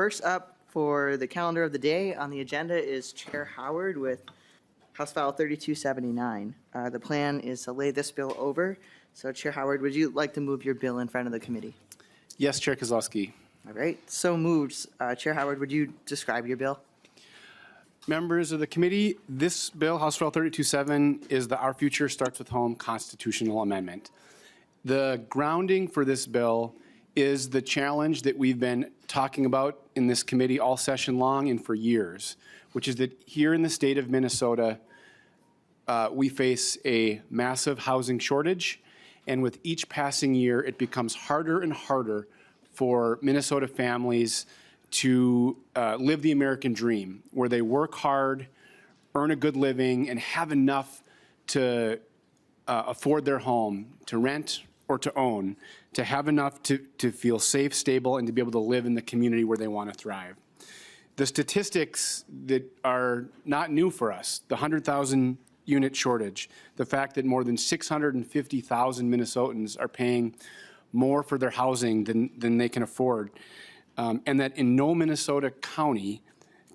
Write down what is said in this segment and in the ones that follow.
first up for the calendar of the day on the agenda is Chair Howard with House File 3279. The plan is to lay this bill over. So Chair Howard, would you like to move your bill in front of the committee? Yes, Chair Kozlowski. All right, so moved. Chair Howard, would you describe your bill? Members of the committee, this bill, House File 3227, is the Our Future Starts with Home constitutional amendment. The grounding for this bill is the challenge that we've been talking about in this committee all session long and for years, which is that here in the state of Minnesota, we face a massive housing shortage, and with each passing year, it becomes harder and harder for Minnesota families to live the American dream, where they work hard, earn a good living, and have enough to afford their home, to rent or to own, to have enough to feel safe, stable, and to be able to live in the community where they want to thrive. The statistics that are not new for us, the 100,000 unit shortage, the fact that more than 650,000 Minnesotans are paying more for their housing than they can afford, and that in no Minnesota county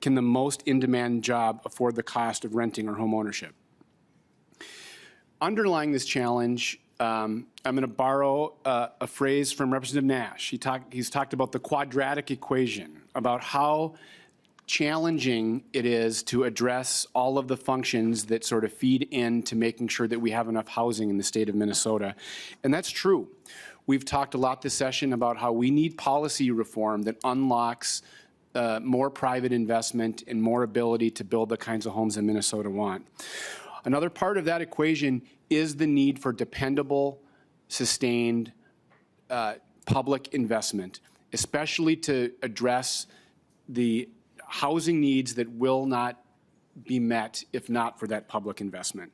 can the most in-demand job afford the cost of renting or home ownership. Underlying this challenge, I'm going to borrow a phrase from Representative Nash. He's talked about the quadratic equation, about how challenging it is to address all of the functions that sort of feed into making sure that we have enough housing in the state of Minnesota. And that's true. We've talked a lot this session about how we need policy reform that unlocks more private investment and more ability to build the kinds of homes that Minnesota want. Another part of that equation is the need for dependable, sustained public investment, especially to address the housing needs that will not be met if not for that public investment.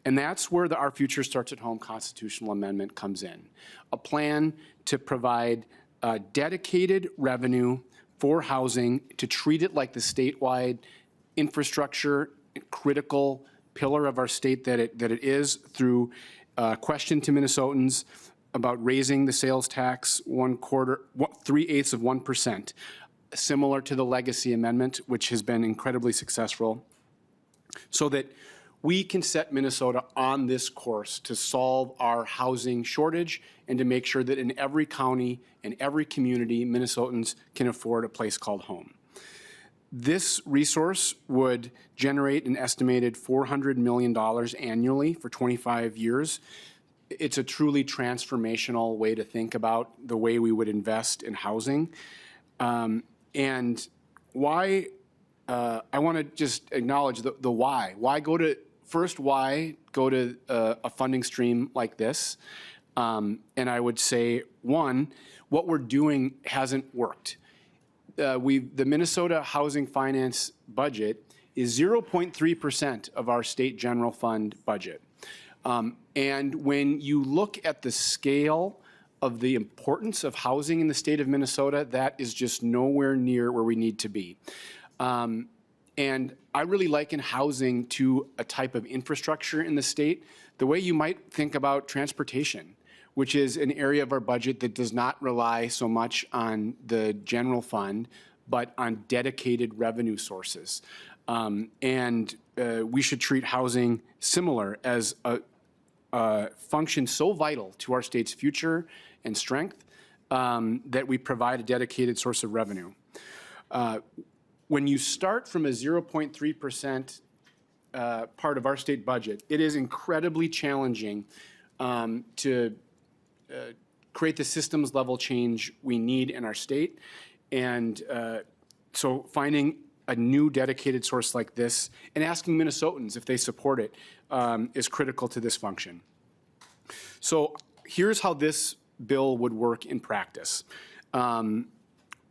And that's where the Our Future Starts at Home constitutional amendment comes in. A plan to provide dedicated revenue for housing, to treat it like the statewide infrastructure, critical pillar of our state that it is, through question to Minnesotans about raising the sales tax 3/8 of 1%, similar to the legacy amendment, which has been incredibly successful, so that we can set Minnesota on this course to solve our housing shortage and to make sure that in every county and every community, Minnesotans can afford a place called home. This resource would generate an estimated $400 million annually for 25 years. It's a truly transformational way to think about the way we would invest in housing. And why, I want to just acknowledge the why. Why go to a funding stream like this? And I would say, one, what we're doing hasn't worked. The Minnesota Housing Finance budget is 0.3% of our state general fund budget. And when you look at the scale of the importance of housing in the state of Minnesota, that is just nowhere near where we need to be. And I really liken housing to a type of infrastructure in the state, the way you might think about transportation, which is an area of our budget that does not rely so much on the general fund, but on dedicated revenue sources. And we should treat housing similar, as a function so vital to our state's future and strength that we provide a dedicated source of revenue. When you start from a 0.3% part of our state budget, it is incredibly challenging to create the systems level change we need in our state. And so finding a new dedicated source like this and asking Minnesotans if they support it is critical to this function. So here's how this bill would work in practice.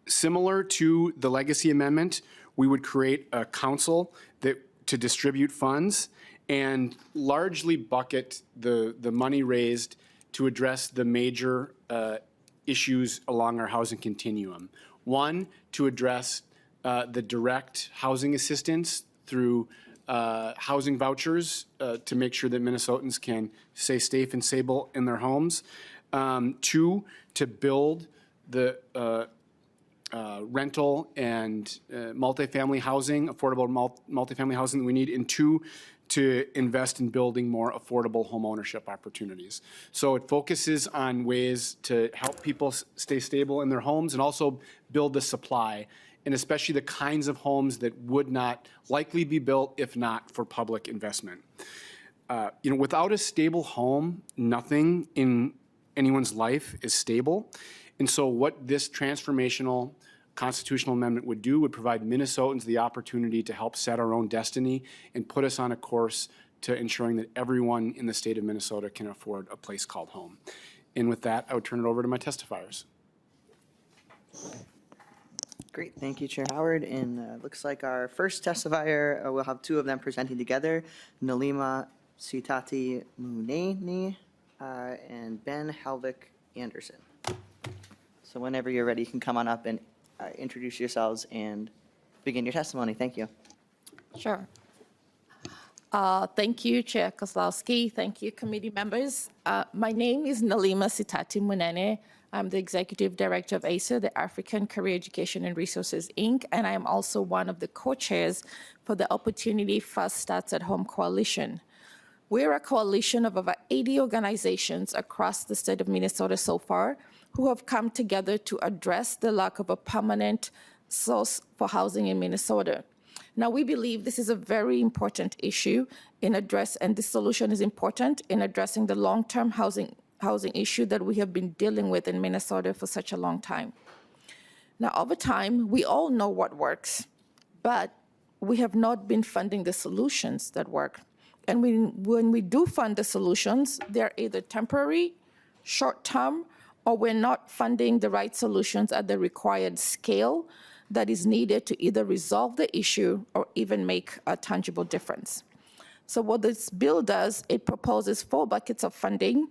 Similar to the legacy amendment, we would create a council to distribute funds and largely bucket the money raised to address the major issues along our housing continuum. One, to address the direct housing assistance through housing vouchers to make sure that Minnesotans can stay safe and stable in their homes. Two, to build the rental and multifamily housing, affordable multifamily housing that we need, and two, to invest in building more affordable home ownership opportunities. So it focuses on ways to help people stay stable in their homes and also build the supply, and especially the kinds of homes that would not likely be built if not for public investment. Without a stable home, nothing in anyone's life is stable. And so what this transformational constitutional amendment would do would provide Minnesotans the opportunity to help set our own destiny and put us on a course to ensuring that everyone in the state of Minnesota can afford a place called home. And with that, I would turn it over to my testifiers. Great, thank you, Chair Howard. And looks like our first testifier, we'll have two of them presenting together, Nalima Sitati Muneni and Ben Helvik Anderson. So whenever you're ready, you can come on up and introduce yourselves and begin your testimony. Thank you. Sure. Thank you, Chair Kozlowski. Thank you, committee members. My name is Nalima Sitati Munene. I'm the Executive Director of ACER, the African Career Education and Resources, Inc., and I am also one of the co-chairs for the Opportunity First Starts at Home Coalition. We're a coalition of over 80 organizations across the state of Minnesota so far who have come together to address the lack of a permanent source for housing in Minnesota. Now, we believe this is a very important issue and this solution is important in addressing the long-term housing issue that we have been dealing with in Minnesota for such a long time. Now, over time, we all know what works, but we have not been funding the solutions that work. And when we do fund the solutions, they're either temporary, short-term, or we're not funding the right solutions at the required scale that is needed to either resolve the issue or even make a tangible difference. So what this bill does, it proposes 4 buckets of funding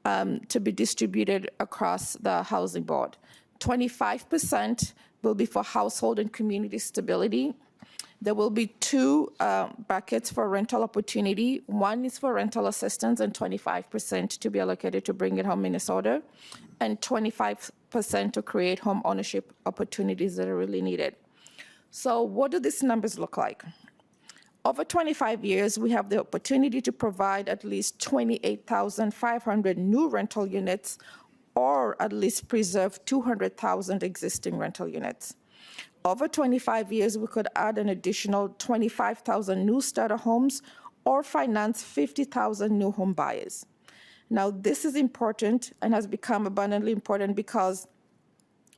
to be distributed across the Housing Board. 25% will be for household and community stability. There will be 2 buckets for rental opportunity. One is for rental assistance and 25% to be allocated to Bring It Home Minnesota, and 25% to create home ownership opportunities that are really needed. So what do these numbers look like? Over 25 years, we have the opportunity to provide at least 28,500 new rental units or at least preserve 200,000 existing rental units. Over 25 years, we could add an additional 25,000 new starter homes or finance 50,000 new home buyers. Now, this is important and has become abundantly important because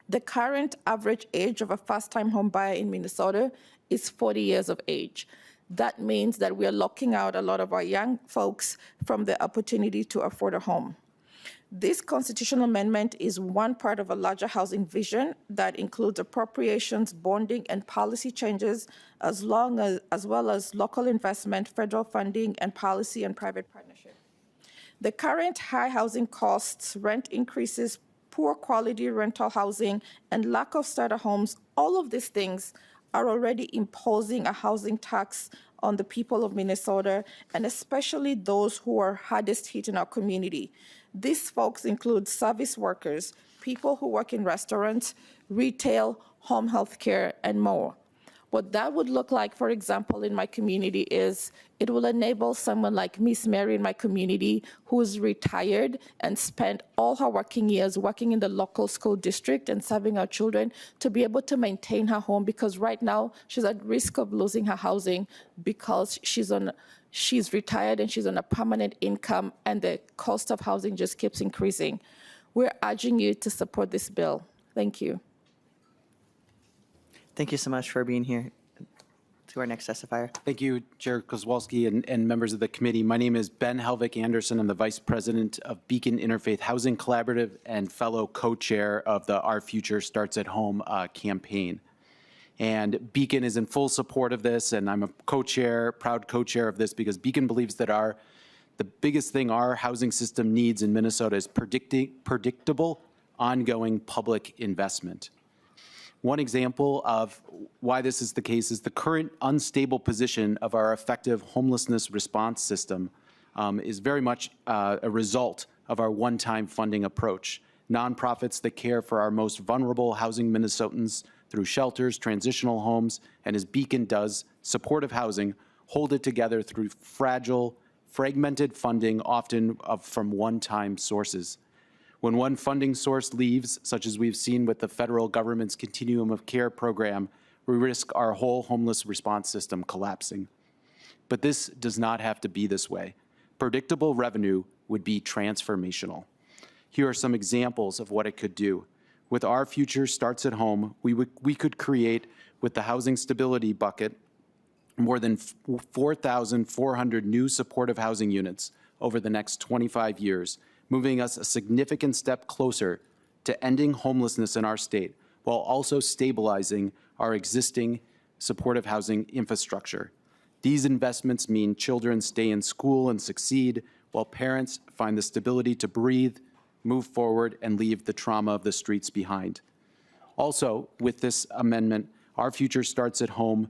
the current average age of a first-time home buyer in Minnesota is 40 years of age. That means that we are locking out a lot of our young folks from the opportunity to afford a home. This constitutional amendment is one part of a larger housing vision that includes appropriations, bonding, and policy changes, as well as local investment, federal funding, and policy and private partnership. The current high housing costs, rent increases, poor quality rental housing, and lack of starter homes, all of these things are already imposing a housing tax on the people of Minnesota, and especially those who are hardest hit in our community. These folks include service workers, people who work in restaurants, retail, home health care, and more. What that would look like, for example, in my community is it will enable someone like Miss Mary in my community who is retired and spent all her working years working in the local school district and serving our children to be able to maintain her home, because right now she's at risk of losing her housing because she's retired and she's on a permanent income and the cost of housing just keeps increasing. We're urging you to support this bill. Thank you. Thank you so much for being here. To our next testifier. Thank you, Chair Kozlowski and members of the committee. My name is Ben Helvik Anderson. I'm the Vice President of Beacon Interfaith Housing Collaborative and fellow co-chair of the Our Future Starts at Home campaign. And Beacon is in full support of this, and I'm a co-chair, proud co-chair of this, because Beacon believes that the biggest thing our housing system needs in Minnesota is predictable, ongoing public investment. One example of why this is the case is the current unstable position of our effective homelessness response system is very much a result of our one-time funding approach. nonprofits that care for our most vulnerable housing Minnesotans through shelters, transitional homes, and as Beacon does, supportive housing, hold it together through fragile, fragmented funding, often from one-time sources. When one funding source leaves, such as we've seen with the federal government's Continuum of Care program, we risk our whole homeless response system collapsing. But this does not have to be this way. Predictable revenue would be transformational. Here are some examples of what it could do. With Our Future Starts at Home, we could create, with the housing stability bucket, more than 4,400 new supportive housing units over the next 25 years, moving us a significant step closer to ending homelessness in our state, while also stabilizing our existing supportive housing infrastructure. These investments mean children stay in school and succeed, while parents find the stability to breathe, move forward, and leave the trauma of the streets behind. Also, with this amendment, Our Future Starts at Home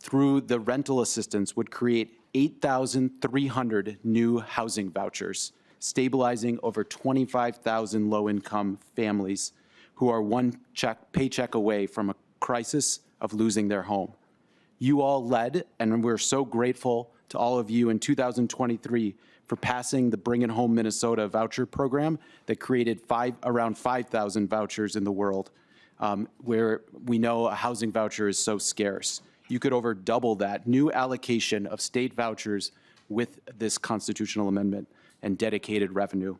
through the rental assistance would create 8,300 new housing vouchers, stabilizing over 25,000 low-income families who are one paycheck away from a crisis of losing their home. You all led, and we're so grateful to all of you in 2023 for passing the Bring It Home Minnesota voucher program that created around 5,000 vouchers in the world, where we know a housing voucher is so scarce. You could over double that new allocation of state vouchers with this constitutional amendment and dedicated revenue.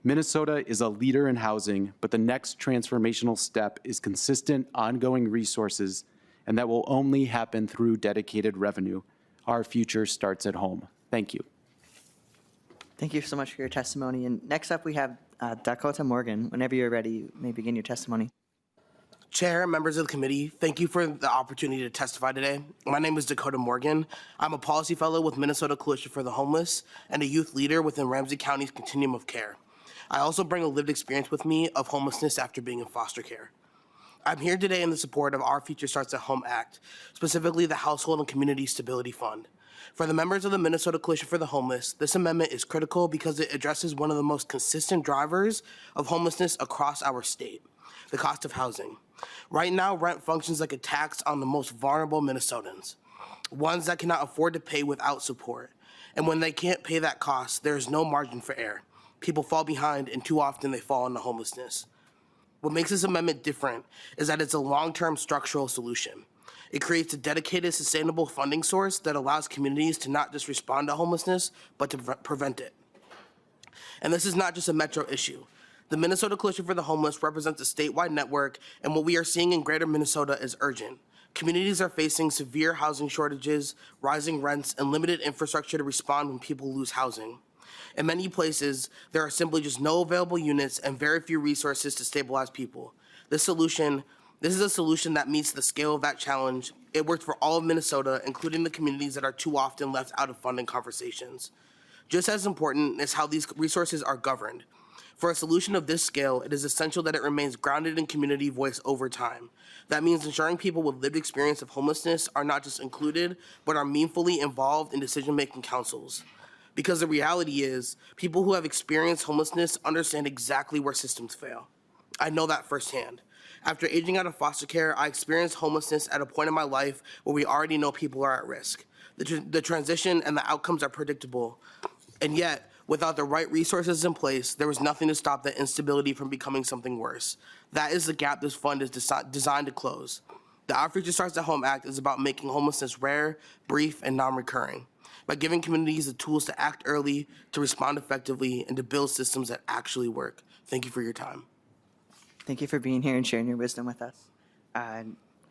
Minnesota is a leader in housing, but the next transformational step is consistent, ongoing resources, and that will only happen through dedicated revenue. Our future starts at home. Thank you. Thank you so much for your testimony. And next up, we have Dakota Morgan. Whenever you're ready, you may begin your testimony. Chair, members of the committee, thank you for the opportunity to testify today. My name is Dakota Morgan. I'm a policy fellow with Minnesota Coalition for the Homeless and a youth leader within Ramsey County's Continuum of Care. I also bring a lived experience with me of homelessness after being in foster care. I'm here today in the support of Our Future Starts at Home Act, specifically the Household and Community Stability Fund. For the members of the Minnesota Coalition for the Homeless, this amendment is critical because it addresses one of the most consistent drivers of homelessness across our state, the cost of housing. Right now, rent functions like a tax on the most vulnerable Minnesotans, ones that cannot afford to pay without support. And when they can't pay that cost, there is no margin for error. People fall behind, and too often they fall into homelessness. What makes this amendment different is that it's a long-term structural solution. It creates a dedicated, sustainable funding source that allows communities to not just respond to homelessness, but to prevent it. And this is not just a metro issue. The Minnesota Coalition for the Homeless represents a statewide network, and what we are seeing in greater Minnesota is urgent. Communities are facing severe housing shortages, rising rents, and limited infrastructure to respond when people lose housing. In many places, there are simply just no available units and very few resources to stabilize people. This is a solution that meets the scale of that challenge. It worked for all of Minnesota, including the communities that are too often left out of funding conversations. Just as important is how these resources are governed. For a solution of this scale, it is essential that it remains grounded in community voice over time. That means ensuring people with lived experience of homelessness are not just included, but are meaningfully involved in decision-making councils. Because the reality is, people who have experienced homelessness understand exactly where systems fail. I know that firsthand. After aging out of foster care, I experienced homelessness at a point in my life where we already know people are at risk. The transition and the outcomes are predictable. And yet, without the right resources in place, there was nothing to stop that instability from becoming something worse. That is the gap this fund is designed to close. The Our Future Starts at Home Act is about making homelessness rare, brief, and non-recurring, by giving communities the tools to act early, to respond effectively, and to build systems that actually work. Thank you for your time. Thank you for being here and sharing your wisdom with us.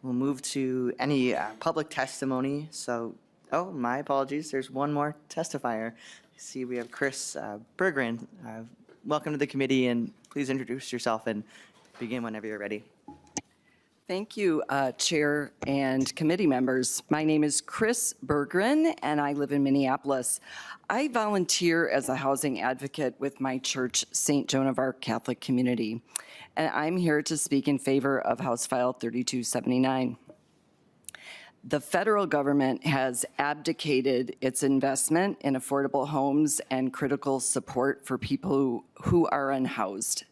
We'll move to any public testimony. So, oh, my apologies. There's one more testifier. I see we have Chris Berggren. Welcome to the committee, and please introduce yourself and begin whenever you're ready. Thank you, Chair and committee members. My name is Chris Berggren, and I live in Minneapolis. I volunteer as a housing advocate with my church, St. Joan of Arc Catholic Community, and I'm here to speak in favor of House File 3279. The federal government has abdicated its investment in affordable homes and critical support for people who are unhoused.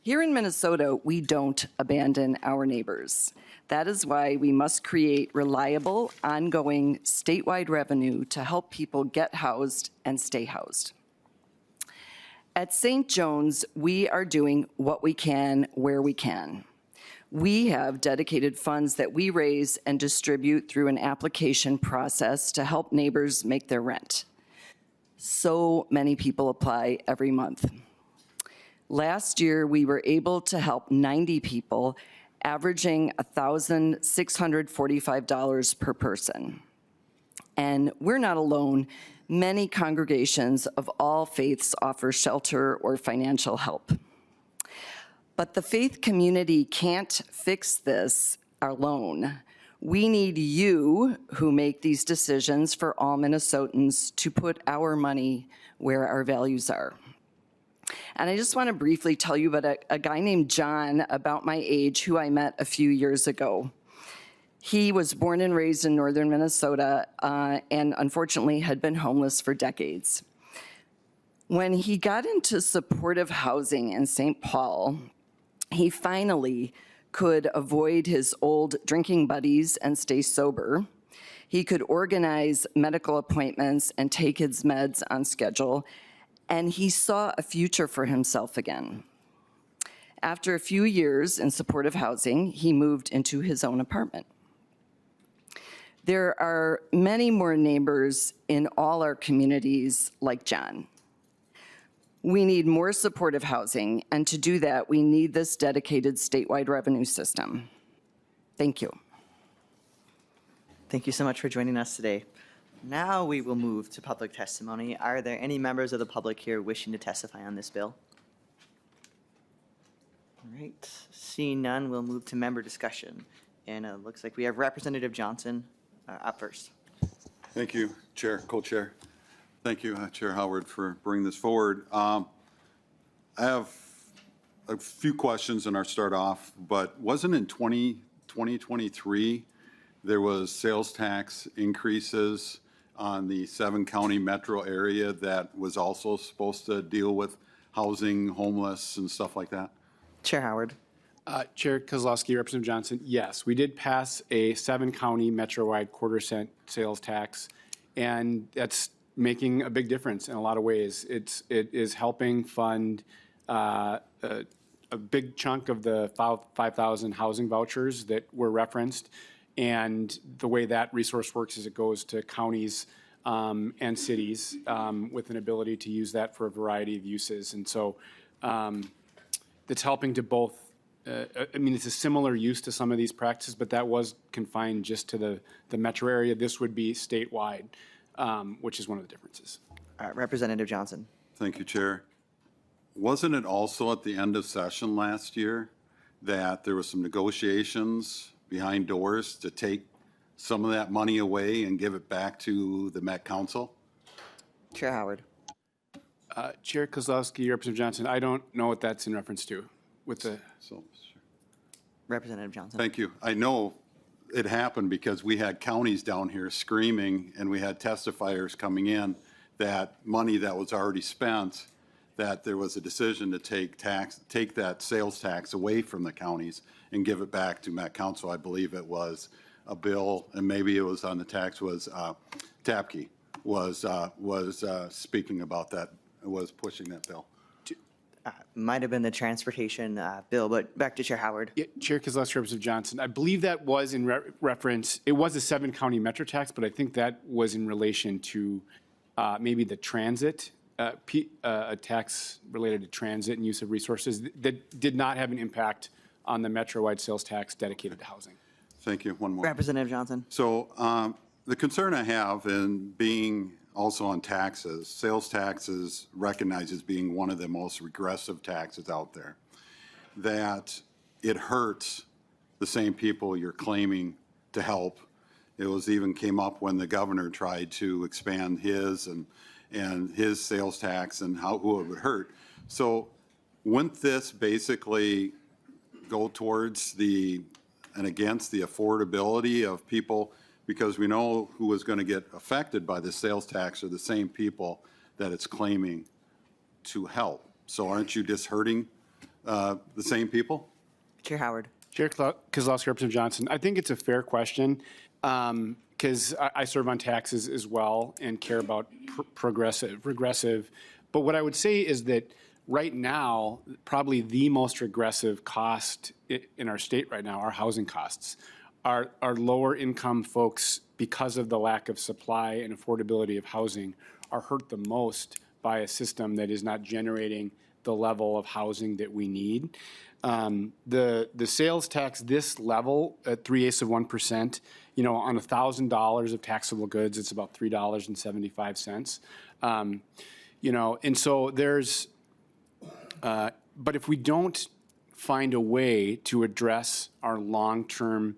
Here in Minnesota, we don't abandon our neighbors. That is why we must create reliable, ongoing statewide revenue to help people get housed and stay housed. At St. John's, we are doing what we can where we can. We have dedicated funds that we raise and distribute through an application process to help neighbors make their rent. So many people apply every month. Last year, we were able to help 90 people, averaging $1,645 per person. And we're not alone. Many congregations of all faiths offer shelter or financial help. But the faith community can't fix this alone. We need you, who make these decisions for all Minnesotans, to put our money where our values are. And I just want to briefly tell you about a guy named John, about my age, who I met a few years ago. He was born and raised in northern Minnesota and unfortunately had been homeless for decades. When he got into supportive housing in St. Paul, he finally could avoid his old drinking buddies and stay sober. He could organize medical appointments and take his meds on schedule, and he saw a future for himself again. After a few years in supportive housing, he moved into his own apartment. There are many more neighbors in all our communities like John. We need more supportive housing, and to do that, we need this dedicated statewide revenue system. Thank you. Thank you so much for joining us today. Now we will move to public testimony. Are there any members of the public here wishing to testify on this bill? All right, seeing none, we'll move to member discussion. And it looks like we have Representative Johnson up first. Thank you, Chair, Co-Chair. Thank you, Chair Howard, for bringing this forward. I have a few questions, and I'll start off, but wasn't in 2023 there was sales tax increases on the 7-county metro area that was also supposed to deal with housing, homeless, and stuff like that? Chair Howard. Chair Kozlowski, Representative Johnson, yes, we did pass a 7-county metro-wide quarter-cent sales tax, and that's making a big difference in a lot of ways. It is helping fund a big chunk of the 5,000 housing vouchers that were referenced, and the way that resource works is it goes to counties and cities with an ability to use that for a variety of uses. And so it's helping to both, I mean, it's a similar use to some of these practices, but that was confined just to the metro area. This would be statewide, which is one of the differences. Representative Johnson. Thank you, Chair. Wasn't it also at the end of session last year that there was some negotiations behind doors to take some of that money away and give it back to the Met Council? Chair Howard. Chair Kozlowski, Representative Johnson, I don't know what that's in reference to with the. So, sure. Representative Johnson. Thank you. I know it happened because we had counties down here screaming, and we had testifiers coming in that money that was already spent, that there was a decision to take that sales tax away from the counties and give it back to Met Council. I believe it was a bill, and maybe it was on the tax, was Tapke was speaking about that, was pushing that bill. Might have been the transportation bill, but back to Chair Howard. Yeah, Chair Kozlowski, Representative Johnson, I believe that was in reference, it was a 7-county metro tax, but I think that was in relation to maybe the transit, a tax related to transit and use of resources that did not have an impact on the metro-wide sales tax dedicated to housing. Thank you. One more. Representative Johnson. So the concern I have in being also on taxes, sales taxes recognized as being one of the most regressive taxes out there, that it hurts the same people you're claiming to help. It was even came up when the governor tried to expand his and his sales tax and who it would hurt. So wouldn't this basically go towards the and against the affordability of people, because we know who is going to get affected by the sales tax are the same people that it's claiming to help. So aren't you just hurting the same people? Chair Howard. Chair Kozlowski, Representative Johnson, I think it's a fair question because I serve on taxes as well and care about regressive. But what I would say is that right now, probably the most regressive cost in our state right now, our housing costs, are lower income folks, because of the lack of supply and affordability of housing, are hurt the most by a system that is not generating the level of housing that we need. The sales tax, this level at 3/8%, on $1,000 of taxable goods, it's about $3.75. And so there's, but if we don't find a way to address our long-term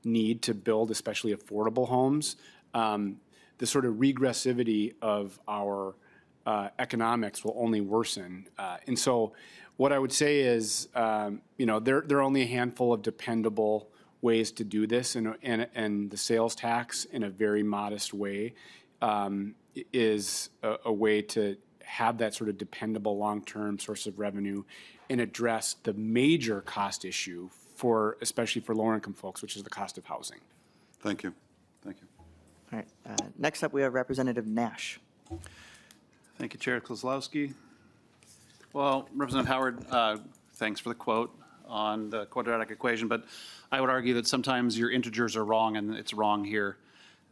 need to build, especially affordable homes, the sort of regressivity of our economics will only worsen. And so what I would say is, there are only a handful of dependable ways to do this, and the sales tax in a very modest way is a way to have that sort of dependable long-term source of revenue and address the major cost issue especially for lower income folks, which is the cost of housing. Thank you. Thank you. All right. Next up, we have Representative Nash. Thank you, Chair Kozlowski. Well, Representative Howard, thanks for the quote on the quadratic equation, but I would argue that sometimes your integers are wrong, and it's wrong here.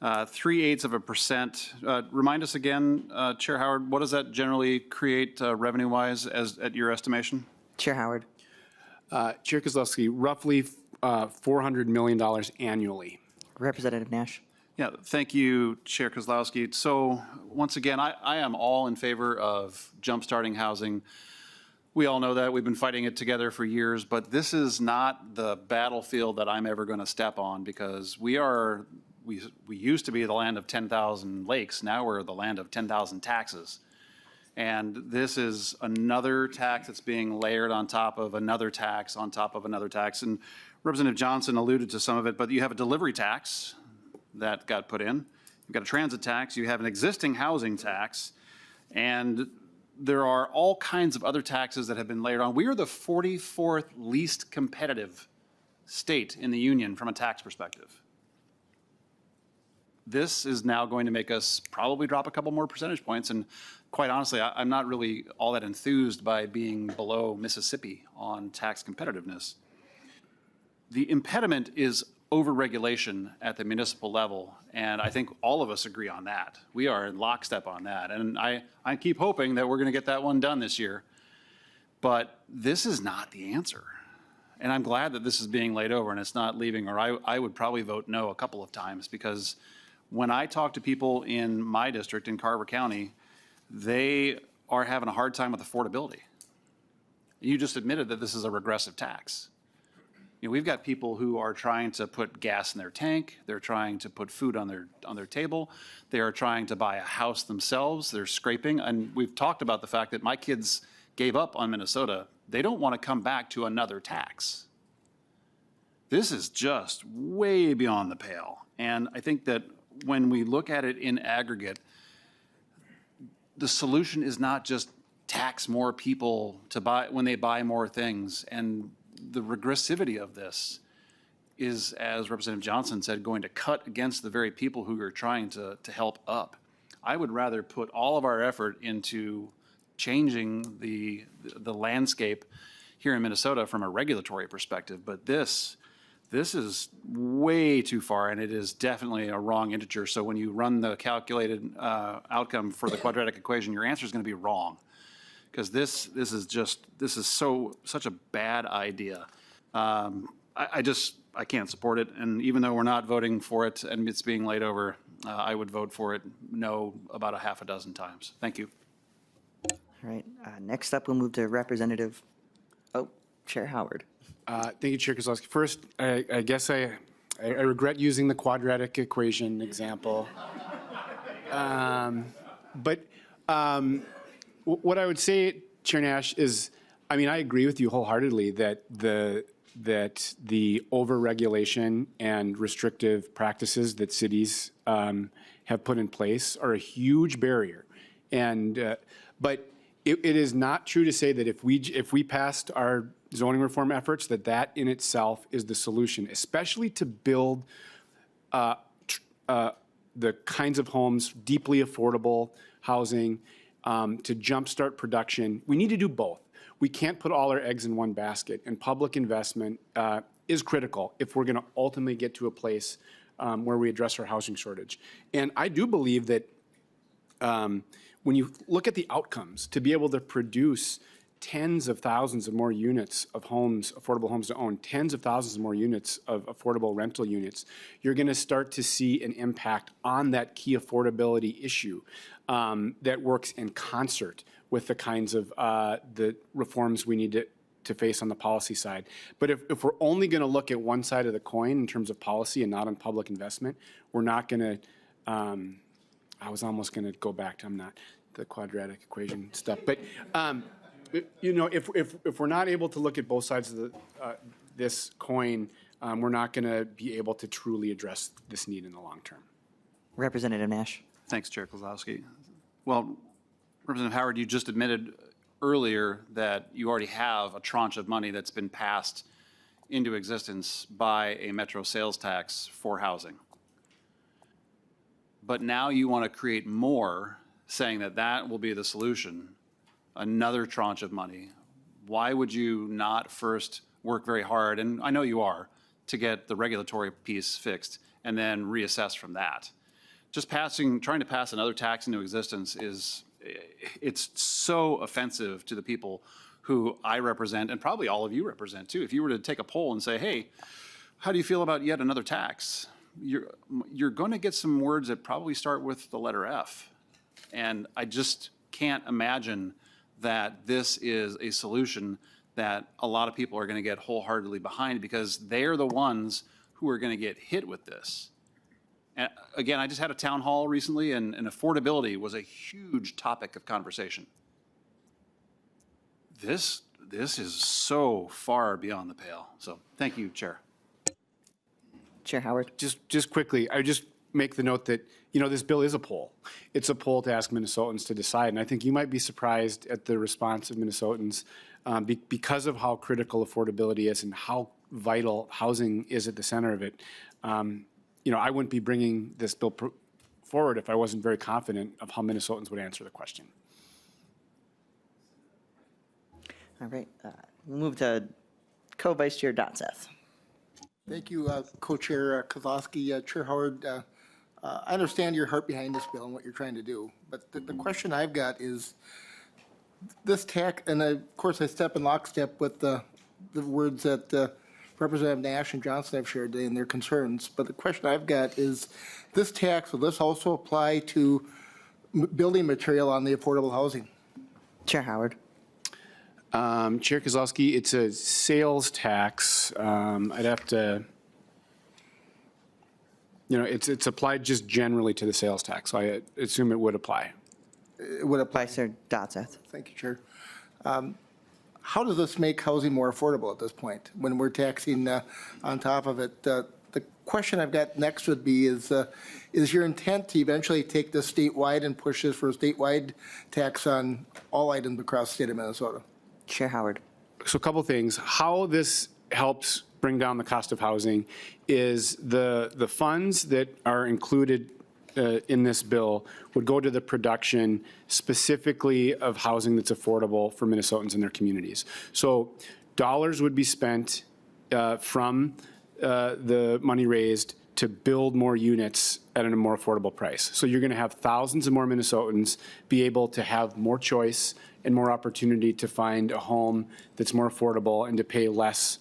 3/8%. Remind us again, Chair Howard, what does that generally create revenue-wise at your estimation? Chair Howard. Chair Kozlowski, roughly $400 million annually. Representative Nash. Yeah, thank you, Chair Kozlowski. So once again, I am all in favor of jump-starting housing. We all know that. We've been fighting it together for years, but this is not the battlefield that I'm ever going to step on, because we used to be the land of 10,000 lakes. Now we're the land of 10,000 taxes. And this is another tax that's being layered on top of another tax on top of another tax. And Representative Johnson alluded to some of it, but you have a delivery tax that got put in. You've got a transit tax. You have an existing housing tax. And there are all kinds of other taxes that have been layered on. We are the 44th least competitive state in the union from a tax perspective. This is now going to make us probably drop a couple more percentage points. And quite honestly, I'm not really all that enthused by being below Mississippi on tax competitiveness. The impediment is overregulation at the municipal level, and I think all of us agree on that. We are in lockstep on that, and I keep hoping that we're going to get that one done this year. But this is not the answer. And I'm glad that this is being laid over and it's not leaving, or I would probably vote no a couple of times, because when I talk to people in my district in Carver County, they are having a hard time with affordability. You just admitted that this is a regressive tax. We've got people who are trying to put gas in their tank. They're trying to put food on their table. They are trying to buy a house themselves. They're scraping. And we've talked about the fact that my kids gave up on Minnesota. They don't want to come back to another tax. This is just way beyond the pale. And I think that when we look at it in aggregate, the solution is not just tax more people to buy when they buy more things. And the regressivity of this is, as Representative Johnson said, going to cut against the very people who are trying to help up. I would rather put all of our effort into changing the landscape here in Minnesota from a regulatory perspective, but this is way too far, and it is definitely a wrong integer. So when you run the calculated outcome for the quadratic equation, your answer is going to be wrong, because this is such a bad idea. I can't support it, and even though we're not voting for it and it's being laid over, I would vote for it no about a half a dozen times. Thank you. All right. Next up, we'll move to Chair Howard. Thank you, Chair Kozlowski. First, I guess I regret using the quadratic equation example. But what I would say, Chair Nash, is, I agree with you wholeheartedly that that the overregulation and restrictive practices that cities have put in place are a huge barrier. And but it is not true to say that if we passed our zoning reform efforts, that in itself is the solution, especially to build the kinds of homes, deeply affordable housing, to jumpstart production. We need to do both. We can't put all our eggs in one basket, and public investment is critical if we're going to ultimately get to a place where we address our housing shortage. And I do believe that when you look at the outcomes, to be able to produce tens of thousands of more units of homes, affordable homes to own, tens of thousands of more units of affordable rental units, you're going to start to see an impact on that key affordability issue that works in concert with the kinds of the reforms we need to face on the policy side. But if we're only going to look at one side of the coin in terms of policy and not on public investment, we're not going to, I was almost going to go back to, I'm not, the quadratic equation stuff. But, you know, if we're not able to look at both sides of this coin, we're not going to be able to truly address this need in the long term. Representative Nash. Thanks, Chair Kozlowski. Well, Representative Howard, you just admitted earlier that you already have a tranche of money that's been passed into existence by a metro sales tax for housing. But now you want to create more, saying that that will be the solution, another tranche of money. Why would you not first work very hard, and I know you are, to get the regulatory piece fixed and then reassess from that? Just trying to pass another tax into existence it's so offensive to the people who I represent, and probably all of you represent too. If you were to take a poll and say, hey, how do you feel about yet another tax? You're going to get some words that probably start with the letter F. And I just can't imagine that this is a solution that a lot of people are going to get wholeheartedly behind, because they're the ones who are going to get hit with this. And again, I just had a town hall recently, and affordability was a huge topic of conversation. This is so far beyond the pale. So thank you, Chair. Chair Howard. Just quickly, I just make the note that, you know, this bill is a poll. It's a poll to ask Minnesotans to decide. And I think you might be surprised at the response of Minnesotans because of how critical affordability is and how vital housing is at the center of it. You know, I wouldn't be bringing this bill forward if I wasn't very confident of how Minnesotans would answer the question. All right. We'll move to Co-Vice Chair Dotseth. Thank you, Co-Chair Kozlowski. Chair Howard, I understand your heart behind this bill and what you're trying to do, but the question I've got is this tax, and of course I step in lockstep with the words that Representative Nash and Johnson have shared today and their concerns, but the question I've got is this tax, will this also apply to building material on the affordable housing? Chair Howard. Chair Kozlowski, it's a sales tax. I'd have to, you know, it's applied just generally to the sales tax, so I assume it would apply. It would apply. Vice Chair Dotseth. Thank you, Chair. How does this make housing more affordable at this point when we're taxing on top of it? The question I've got next would be is your intent to eventually take this statewide and push this for a statewide tax on all items across the state of Minnesota? Chair Howard. So a couple things. How this helps bring down the cost of housing is the funds that are included in this bill would go to the production specifically of housing that's affordable for Minnesotans and their communities. So dollars would be spent from the money raised to build more units at a more affordable price. So you're going to have thousands of more Minnesotans be able to have more choice and more opportunity to find a home that's more affordable and to pay less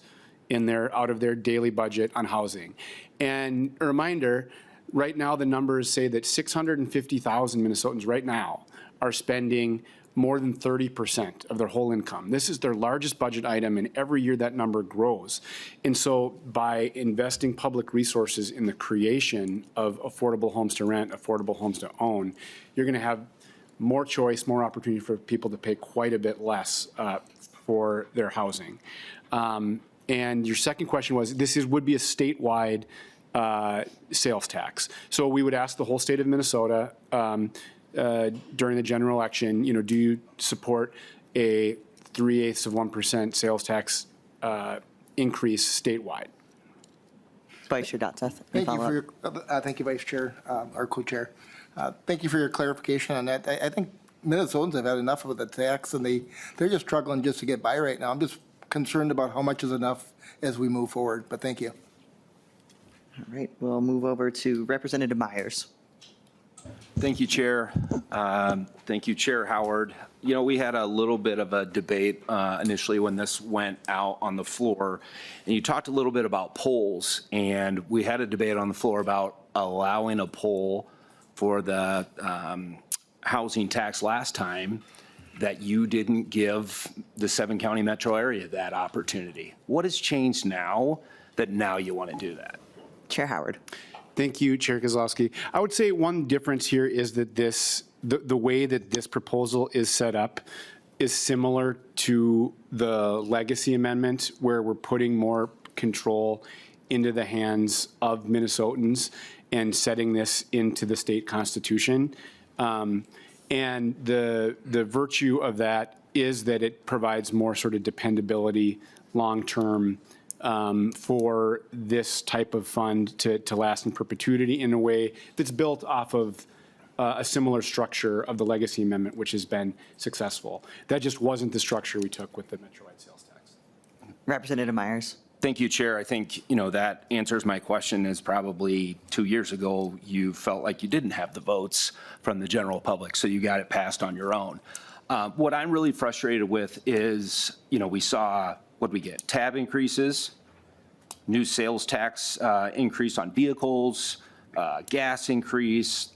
out of their daily budget on housing. And a reminder, right now the numbers say that 650,000 Minnesotans right now are spending more than 30% of their whole income. This is their largest budget item, and every year that number grows. And so by investing public resources in the creation of affordable homes to rent, affordable homes to own, you're going to have more choice, more opportunity for people to pay quite a bit less for their housing. And your second question was, would be a statewide sales tax. So we would ask the whole state of Minnesota during the general election, do you support a 0.3% sales tax increase statewide? Vice Chair Dotseth. Thank you for your, thank you, Vice Chair, or Co-Chair. Thank you for your clarification on that. I think Minnesotans have had enough of the tax, and they're just struggling just to get by right now. I'm just concerned about how much is enough as we move forward, but thank you. All right, we'll move over to Representative Myers. Thank you, Chair. Thank you, Chair Howard. We had a little bit of a debate initially when this went out on the floor, and you talked a little bit about polls, and we had a debate on the floor about allowing a poll for the housing tax last time that you didn't give the 7-county metro area that opportunity. What has changed now that now you want to do that? Chair Howard. Thank you, Chair Kozlowski. I would say one difference here is that the way that this proposal is set up is similar to the legacy amendment, where we're putting more control into the hands of Minnesotans and setting this into the state constitution. And the virtue of that is that it provides more sort of dependability long-term for this type of fund to last in perpetuity in a way that's built off of a similar structure of the legacy amendment, which has been successful. That just wasn't the structure we took with the Metro-wide sales tax. Representative Myers. Thank you, Chair. I think, that answers my question. Is probably 2 years ago, you felt like you didn't have the votes from the general public, so you got it passed on your own. What I'm really frustrated with is, we saw, what we get? Tab increases, new sales tax increase on vehicles, gas increase,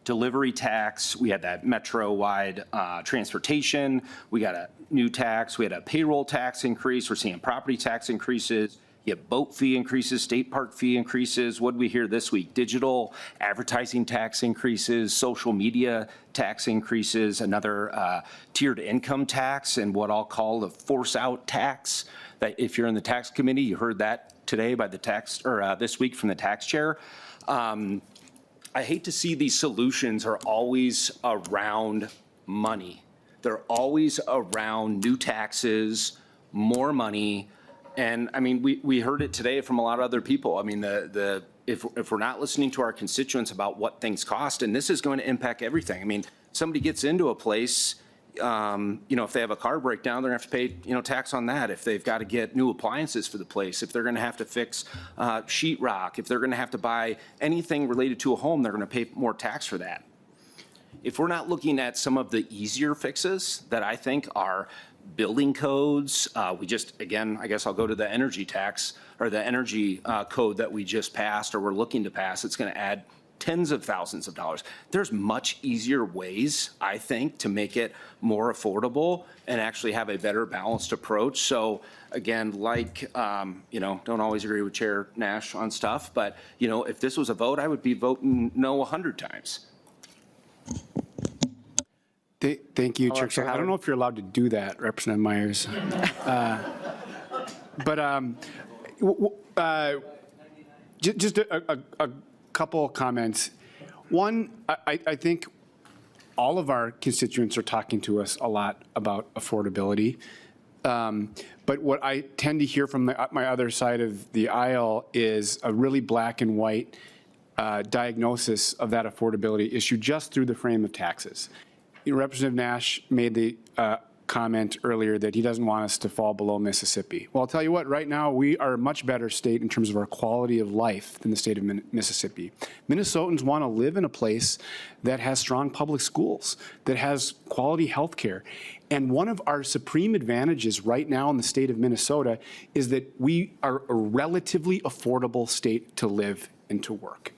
delivery tax. We had that metro-wide transportation. We got a new tax. We had a payroll tax increase. We're seeing property tax increases. You have boat fee increases, state park fee increases. What did we hear this week? Digital advertising tax increases, social media tax increases, another tiered income tax, and what I'll call the force out tax. That if you're in the tax committee, you heard that today by the tax, or this week from the tax chair. I hate to see these solutions are always around money. They're always around new taxes, more money. And I mean, we heard it today from a lot of other people. I mean, if we're not listening to our constituents about what things cost, and this is going to impact everything. I mean, somebody gets into a place, if they have a car breakdown, they're gonna have to pay, tax on that. If they've got to get new appliances for the place, if they're gonna have to fix sheetrock, if they're gonna have to buy anything related to a home, they're gonna pay more tax for that. If we're not looking at some of the easier fixes that I think are building codes, again, I guess I'll go to the energy tax or the energy code that we just passed or we're looking to pass. It's going to add tens of thousands of dollars. There's much easier ways, I think, to make it more affordable and actually have a better balanced approach. So again, don't always agree with Chair Nash on stuff, but if this was a vote, I would be voting no 100 times. Thank you, Chair. I don't know if you're allowed to do that, Representative Myers. Just a couple of comments. One, I think all of our constituents are talking to us a lot about affordability. But what I tend to hear from my other side of the aisle is a really black and white diagnosis of that affordability issue just through the frame of taxes. Representative Nash made the comment earlier that he doesn't want us to fall below Mississippi. Well, I'll tell you what, right now we are a much better state in terms of our quality of life than the state of Mississippi. Minnesotans want to live in a place that has strong public schools, that has quality health care. And one of our supreme advantages right now in the state of Minnesota is that we are a relatively affordable state to live and to work.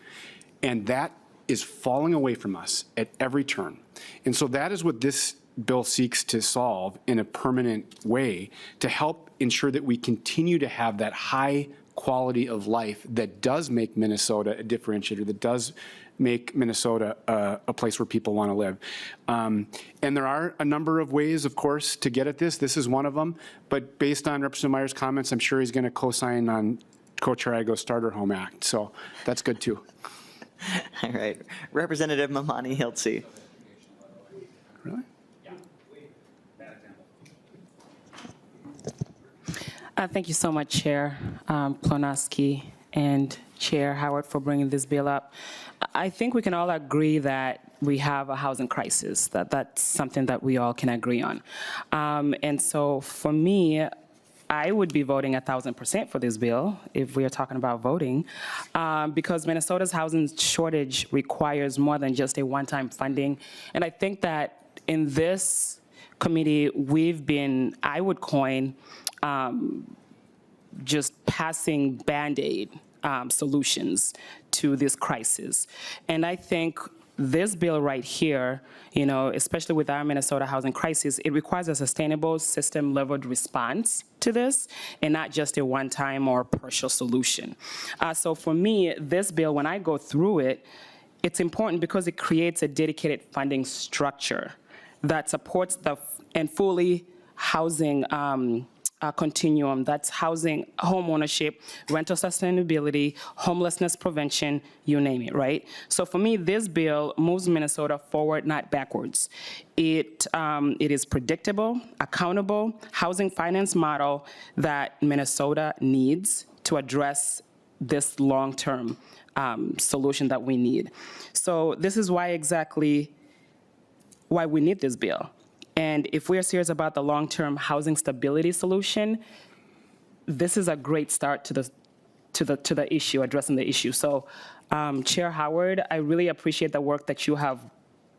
And that is falling away from us at every turn. And so that is what this bill seeks to solve in a permanent way to help ensure that we continue to have that high quality of life that does make Minnesota a differentiator, that does make Minnesota a place where people want to live. And there are a number of ways, of course, to get at this. This is one of them. But based on Representative Meyer's comments, I'm sure he's going to co-sign on Co-Chair Igo's Starter Home Act. So that's good, too. All right. Representative Mamani Hiltzy. Really? Thank you so much, Chair Plonowski and Chair Howard, for bringing this bill up. I think we can all agree that we have a housing crisis, that's something that we all can agree on. And so for me, I would be voting 1,000% for this bill if we are talking about voting, because Minnesota's housing shortage requires more than just a one-time funding. And I think that in this committee, we've been, I would coin, just passing Band-Aid solutions to this crisis. And I think this bill right here, you know, especially with our Minnesota housing crisis, it requires a sustainable system-leveled response to this and not just a one-time or partial solution. So for me, this bill, when I go through it, it's important because it creates a dedicated funding structure that supports the and fully housing continuum. That's housing, home ownership, rental sustainability, homelessness prevention, you name it, right? So for me, this bill moves Minnesota forward, not backwards. It is predictable, accountable, housing finance model that Minnesota needs to address this long-term solution that we need. So this is why we need this bill. And if we are serious about the long-term housing stability solution, this is a great start to the issue, addressing the issue. So, Chair Howard, I really appreciate the work that you have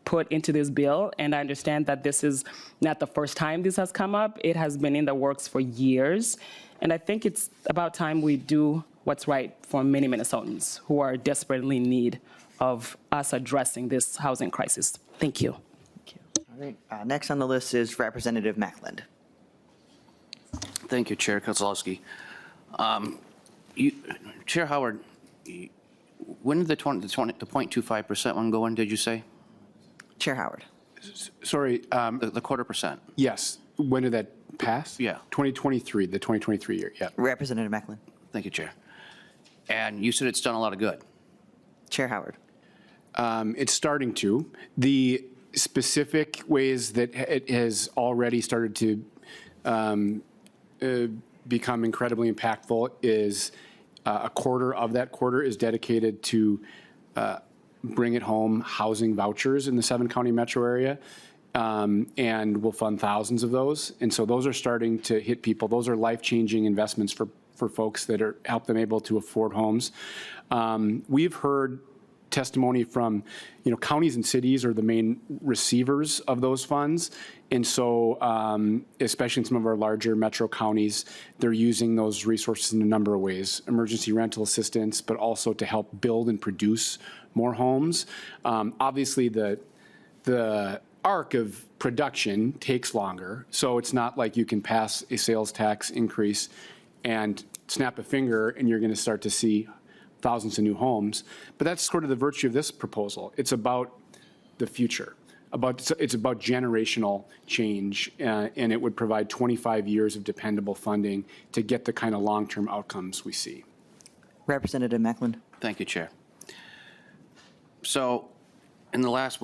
put into this bill, and I understand that this is not the first time this has come up. It has been in the works for years, and I think it's about time we do what's right for many Minnesotans who are desperately in need of us addressing this housing crisis. Thank you. All right. Next on the list is Representative Meckland. Thank you, Chair Kozlowski. Chair Howard, when did the 0.25% one go in, did you say? Chair Howard. Sorry. The 0.25%? Yes. When did that pass? Yeah. 2023, the 2023 year, yeah. Representative Meckland. Thank you, Chair. And you said it's done a lot of good. Chair Howard. It's starting to. The specific ways that it has already started to become incredibly impactful is a quarter of that quarter is dedicated to bring it home housing vouchers in the 7-county metro area. And we'll fund thousands of those. And so those are starting to hit people. Those are life-changing investments for folks that are help them able to afford homes. We've heard testimony from, counties and cities are the main receivers of those funds. And so, especially in some of our larger metro counties, they're using those resources in a number of ways. Emergency rental assistance, but also to help build and produce more homes. Obviously, the arc of production takes longer. So it's not like you can pass a sales tax increase and snap a finger and you're going to start to see thousands of new homes. But that's sort of the virtue of this proposal. It's about the future. It's about generational change, and it would provide 25 years of dependable funding to get the kind of long-term outcomes we see. Representative Meckland. Thank you, Chair. So in the last,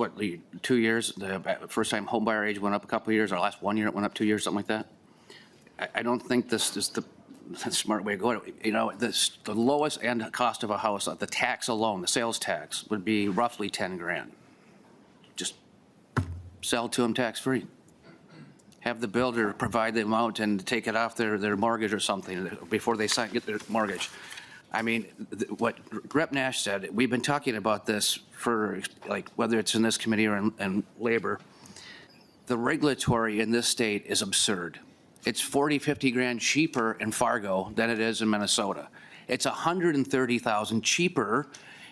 2 years, the first-time homebuyer age went up a couple of years, or last 1 year it went up 2 years, something like that. I don't think this is the smart way to go. The lowest end cost of a house, the tax alone, the sales tax, would be roughly 10 grand. Just sell to them tax-free. Have the builder provide the amount and take it off their mortgage or something before they get their mortgage. I mean, what Rep. Nash said, we've been talking about this for, whether it's in this committee or in labor. The regulatory in this state is absurd. It's 40, 50 grand cheaper in Fargo than it is in Minnesota. It's 130,000 cheaper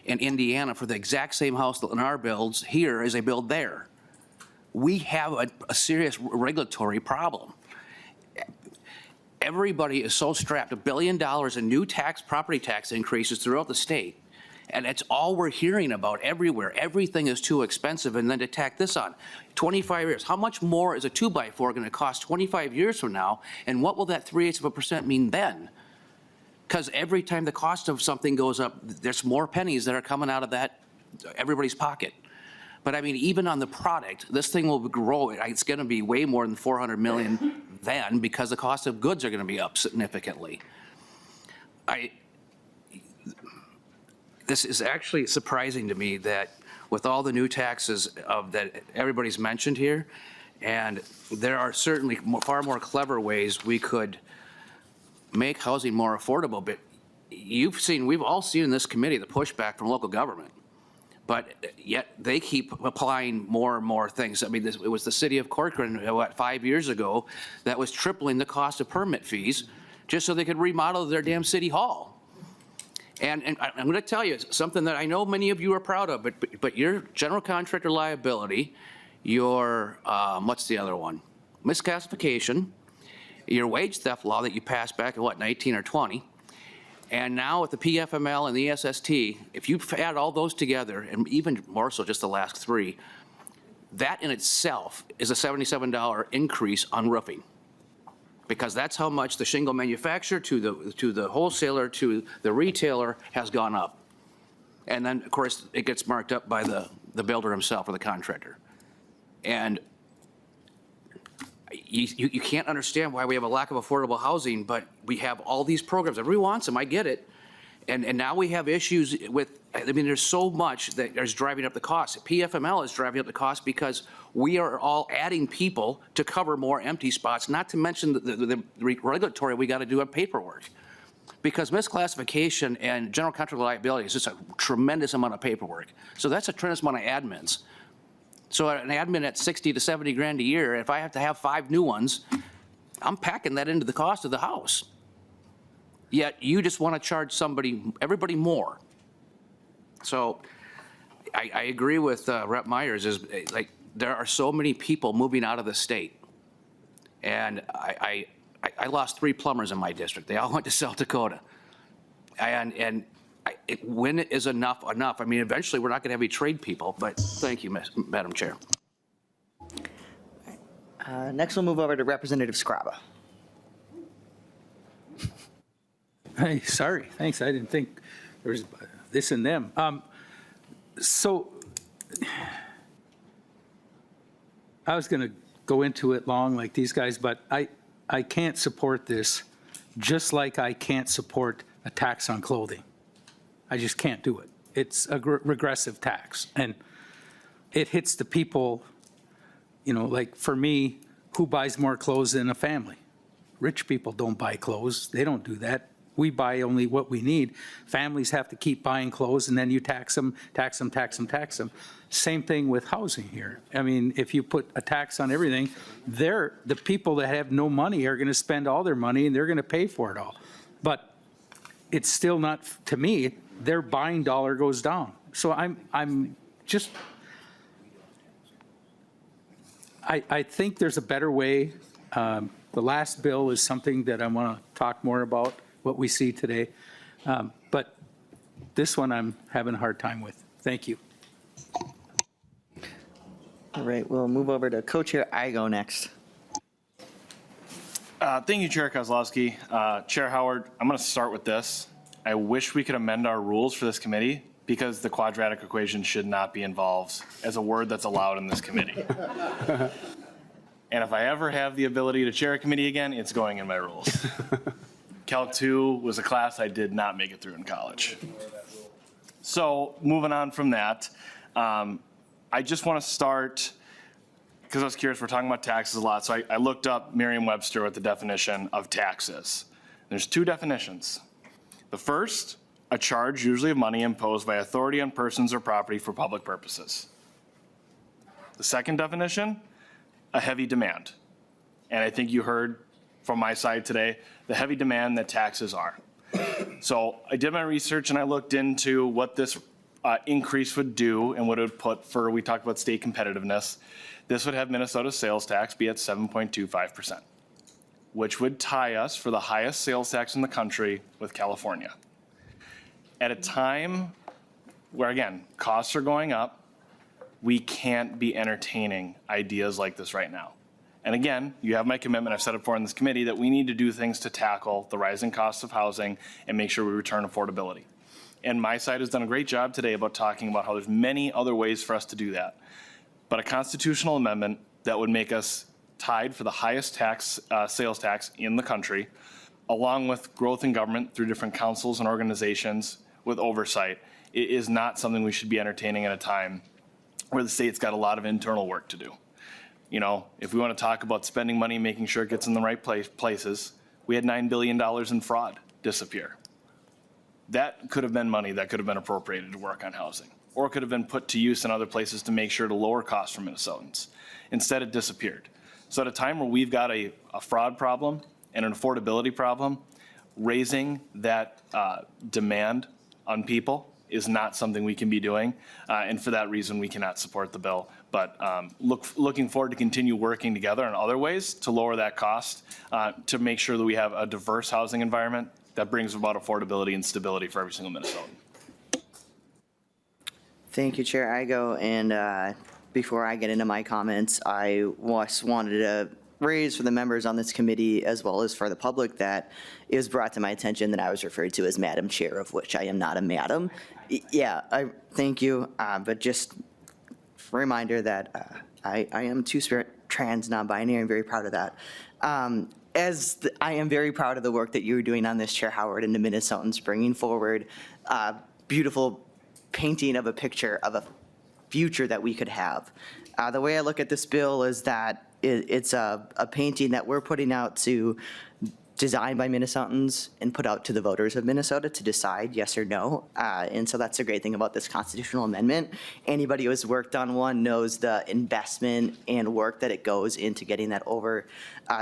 in Indiana for the exact same house that Lennar builds here as they build there. We have a serious regulatory problem. everybody is so strapped, $1 billion in new property tax increases throughout the state. And it's all we're hearing about everywhere. Everything is too expensive, and then to tack this on. 25 years. How much more is a 2x4 going to cost 25 years from now? And what will that 0.3% mean then? Because every time the cost of something goes up, there's more pennies that are coming out of everybody's pocket. But I mean, even on the product, this thing will grow. It's going to be way more than 400 million then, because the cost of goods are going to be up significantly. This is actually surprising to me that with all the new taxes that everybody's mentioned here, and there are certainly far more clever ways we could make housing more affordable, but we've all seen in this committee the pushback from local government, but yet they keep applying more and more things. I mean, it was the city of Corcoran, 5 years ago, that was tripling the cost of permit fees just so they could remodel their damn city hall. And I'm going to tell you something that I know many of you are proud of, but your general contractor liability, your, what's the other one? Misclassification, your wage theft law that you passed back in, 19 or 20, and now with the PFML and the SST, if you add all those together, and even more so just the last 3, that in itself is a $77 increase on roofing. Because that's how much the shingle manufacturer to the wholesaler to the retailer has gone up. And then, of course, it gets marked up by the builder himself or the contractor. And you can't understand why we have a lack of affordable housing, but we have all these programs. Everybody wants them, I get it. And now we have issues with, I mean, there's so much that is driving up the cost. PFML is driving up the cost because we are all adding people to cover more empty spots, not to mention the regulatory we got to do on paperwork. Because misclassification and general contractor liability is just a tremendous amount of paperwork. So that's a tremendous amount of admins. So an admin at 60 to 70 grand a year, if I have to have 5 new ones, I'm packing that into the cost of the house. Yet you just want to charge everybody more. So I agree with Rep. Myers, is like there are so many people moving out of the state. And I lost 3 plumbers in my district. They all went to South Dakota. And when is enough enough? I mean, eventually we're not going to have any trade people, but thank you, Madam Chair. Next, we'll move over to Representative Scraba. Hey, sorry, thanks. I didn't think there was this and them. So I was going to go into it long like these guys, but I can't support this, just like I can't support a tax on clothing. I just can't do it. It's a regressive tax, and it hits the people, like for me, who buys more clothes than a family? Rich people don't buy clothes. They don't do that. We buy only what we need. Families have to keep buying clothes, and then you tax them. Same thing with housing here. I mean, if you put a tax on everything, the people that have no money are going to spend all their money, and they're going to pay for it all. But it's still not, to me, their buying dollar goes down. So I'm just, I think there's a better way. The last bill is something that I want to talk more about, what we see today. But this one I'm having a hard time with. Thank you. All right, we'll move over to Co-Chair Igo next. Thank you, Chair Kozlowski. Chair Howard, I'm going to start with this. I wish we could amend our rules for this committee because the quadratic equation should not be involved as a word that's allowed in this committee. And if I ever have the ability to chair a committee again, it's going in my rules. Calc 2 was a class I did not make it through in college. So moving on from that, I just want to start, because I was curious, we're talking about taxes a lot, so I looked up Merriam-Webster with the definition of taxes. There's 2 definitions. The first, a charge usually of money imposed by authority on persons or property for public purposes. The second definition, a heavy demand. And I think you heard from my side today, the heavy demand that taxes are. So I did my research and I looked into what this increase would do and what it would put for, we talked about state competitiveness. This would have Minnesota's sales tax be at 7.25%. which would tie us for the highest sales tax in the country with California. At a time where, again, costs are going up, we can't be entertaining ideas like this right now. And again, you have my commitment, I've said it before in this committee, that we need to do things to tackle the rising costs of housing and make sure we return affordability. And my side has done a great job today about talking about how there's many other ways for us to do that. But a constitutional amendment that would make us tied for the highest sales tax in the country, along with growth in government through different councils and organizations with oversight, is not something we should be entertaining at a time where the state's got a lot of internal work to do. You know, if we want to talk about spending money, making sure it gets in the right places, we had $9 billion in fraud disappear. That could have been money that could have been appropriated to work on housing, or could have been put to use in other places to make sure to lower costs for Minnesotans. Instead, it disappeared. So at a time where we've got a fraud problem and an affordability problem, raising that demand on people is not something we can be doing. And for that reason, we cannot support the bill. But looking forward to continue working together in other ways to lower that cost, to make sure that we have a diverse housing environment that brings about affordability and stability for every single Minnesotan. Thank you, Chair Igo. And before I get into my comments, I just wanted to raise for the members on this committee, as well as for the public, that it was brought to my attention that I was referred to as Madam Chair, of which I am not a madam. Yeah, thank you. But just a reminder that I am two-spirit trans, non-binary. I'm very proud of that. I am very proud of the work that you're doing on this, Chair Howard, and the Minnesotans, bringing forward beautiful painting of a picture of a future that we could have. The way I look at this bill is that it's a painting that we're putting out to designed by Minnesotans and put out to the voters of Minnesota to decide yes or no. And so that's a great thing about this constitutional amendment. Anybody who has worked on one knows the investment and work that it goes into getting that over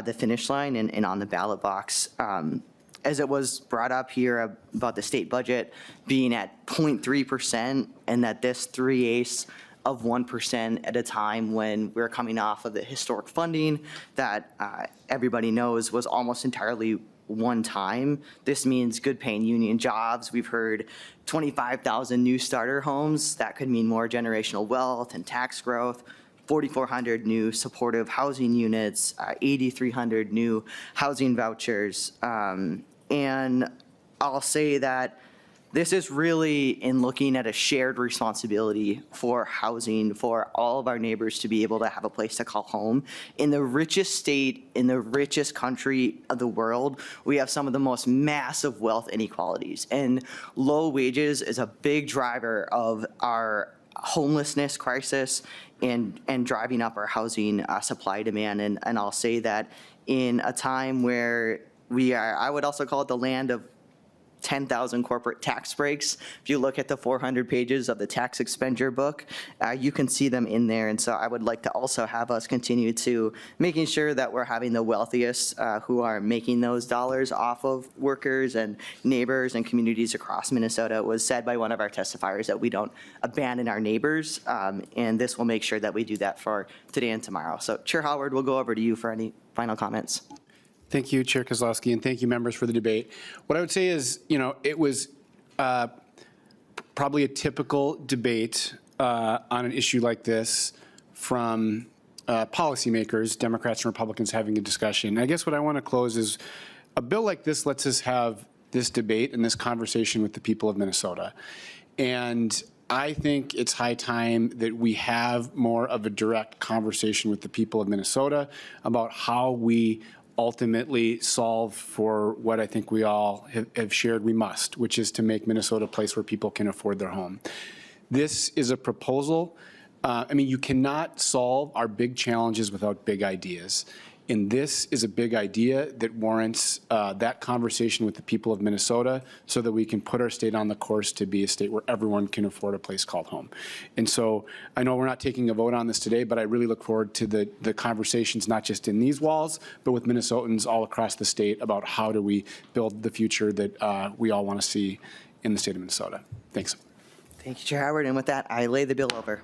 the finish line and on the ballot box. As it was brought up here about the state budget being at 0.3%, and that this 3/8 of 1% at a time when we're coming off of the historic funding that everybody knows was almost entirely one time. This means good paying union jobs. We've heard 25,000 new starter homes. That could mean more generational wealth and tax growth. 4,400 new supportive housing units, 8,300 new housing vouchers. And I'll say that this is really in looking at a shared responsibility for housing for all of our neighbors to be able to have a place to call home. In the richest state, in the richest country of the world, we have some of the most massive wealth inequalities. And low wages is a big driver of our homelessness crisis and driving up our housing supply demand. And I'll say that in a time where we are, I would also call it the land of 10,000 corporate tax breaks. If you look at the 400 pages of the tax expenditure book, you can see them in there. And so I would like to also have us continue to making sure that we're having the wealthiest who are making those dollars off of workers and neighbors and communities across Minnesota. It was said by one of our testifiers that we don't abandon our neighbors, and this will make sure that we do that for today and tomorrow. So Chair Howard, we'll go over to you for any final comments. Thank you, Chair Kozlowski, and thank you, members, for the debate. What I would say is, it was probably a typical debate on an issue like this from policymakers, Democrats and Republicans having a discussion. I guess what I want to close is a bill like this lets us have this debate and this conversation with the people of Minnesota. And I think it's high time that we have more of a direct conversation with the people of Minnesota about how we ultimately solve for what I think we all have shared we must, which is to make Minnesota a place where people can afford their home. This is a proposal. You cannot solve our big challenges without big ideas. And this is a big idea that warrants that conversation with the people of Minnesota so that we can put our state on the course to be a state where everyone can afford a place called home. And so I know we're not taking a vote on this today, but I really look forward to the conversations, not just in these walls, but with Minnesotans all across the state about how do we build the future that we all want to see in the state of Minnesota. Thanks. Thank you, Chair Howard. And with that, I lay the bill over.